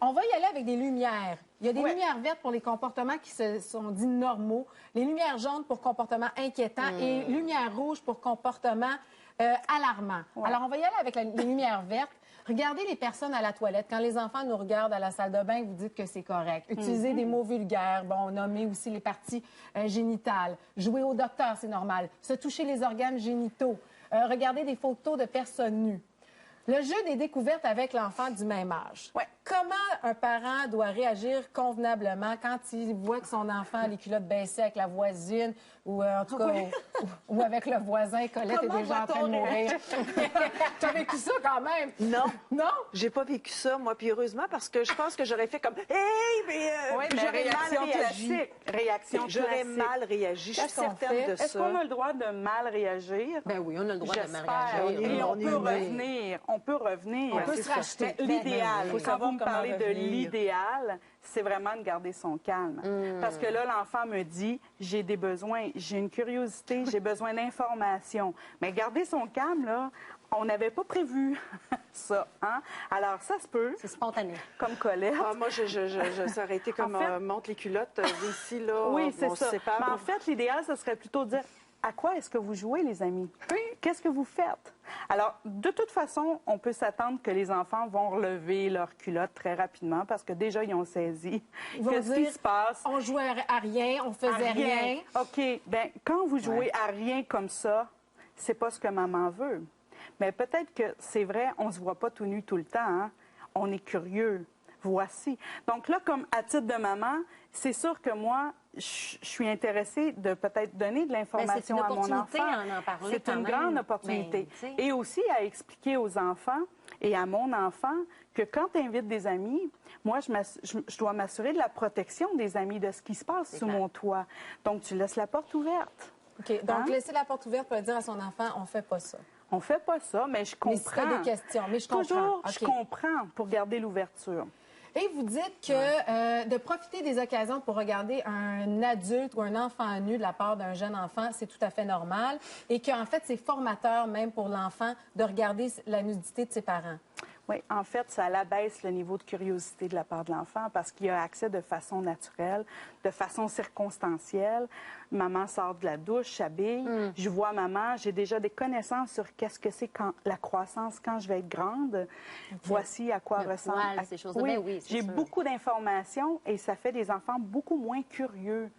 On va y aller avec des lumières. Il y a des lumières vertes pour les comportements qui se sont dits normaux, les lumières jaunes pour comportements inquiétants et lumières rouges pour comportements alarmants. Alors, on va y aller avec les lumières vertes. Regardez les personnes à la toilette. Quand les enfants nous regardent à la salle de bain, vous dites que c'est correct. Utilisez des mots vulgaires. Bon, nommer aussi les parties génitales. Jouer au docteur, c'est normal. Se toucher les organes génitaux. Regarder des photos de personnes nues. Le jeu des découvertes avec l'enfant du même âge. Comment un parent doit réagir convenablement quand il voit que son enfant a les culottes baissées avec la voisine ou en tout cas ou avec le voisin, Colette est déjà en train de mourir. Tu as vécu ça quand même? Non. Non? J'ai pas vécu ça, moi, puis heureusement, parce que je pense que j'aurais fait comme « Hey! » mais j'aurais mal réagi. J'aurais mal réagi, je suis certaine de ça. Est-ce qu'on a le droit de mal réagir? Ben oui, on a le droit de mal réagir. Et on peut revenir. On peut revenir. On peut se racheter. L'idéal, il faut quand savoir vous me comment parlez de revenir. l'idéal, c'est vraiment de garder son calme. Parce que là, l'enfant me dit, j'ai des besoins, j'ai une curiosité, j'ai besoin d'informations. Mais garder son calme, là, on n'avait pas prévu ça. Hein? Alors, ça se peut. C'est spontané. Comme Colette. Ah, moi, ça aurait été comme monte les culottes d'ici, là. Oui, c'est on ça. se sépare. Mais en fait, l'idéal, ce serait plutôt de dire, à quoi est-ce que vous jouez, les amis? Qu'est-ce que vous faites? Alors, de toute façon, on peut s'attendre que les enfants vont relever leurs culottes très rapidement parce que déjà, ils ont saisi qu'est-ce qui se passe. On jouait à rien, on faisait rien. OK. Bien, quand vous jouez à rien comme ça, c'est pas ce que maman veut. Mais peut-être que c'est vrai, on se voit pas tout nu tout le temps. Hein? On est curieux. Voici. Donc là, comme à titre de maman, c'est sûr que moi, je suis intéressée de peut-être donner de l'information à mon enfant. C'est une grande opportunité. Et aussi à expliquer aux enfants et à mon enfant que quand tu invites des amis, moi, je dois m'assurer de la protection des amis, de ce qui se passe sous mon toit. Donc, tu laisses la porte ouverte. OK. Donc, laisser la porte ouverte pour dire à son enfant, on fait pas ça. On fait pas ça, mais je comprends. Mais si tu as des questions, mais je comprends. Toujours, je comprends pour garder l'ouverture. Et vous dites que de profiter des occasions pour regarder un adulte ou un enfant nu de la part d'un jeune enfant, c'est tout à fait normal et qu'en fait, c'est formateur même pour l'enfant de regarder la nudité de ses parents. Oui, en fait, ça abaisse le niveau de curiosité de la part de l'enfant parce qu'il a accès de façon naturelle, de façon circonstancielle. Maman sort de la douche, s'habille, je vois maman, j'ai déjà des connaissances sur qu'est-ce que c'est quand la croissance quand je vais être grande. Voici à quoi ressemble. Poil, ces choses-là. Oui, j'ai beaucoup d'informations et ça fait des enfants beaucoup moins curieux.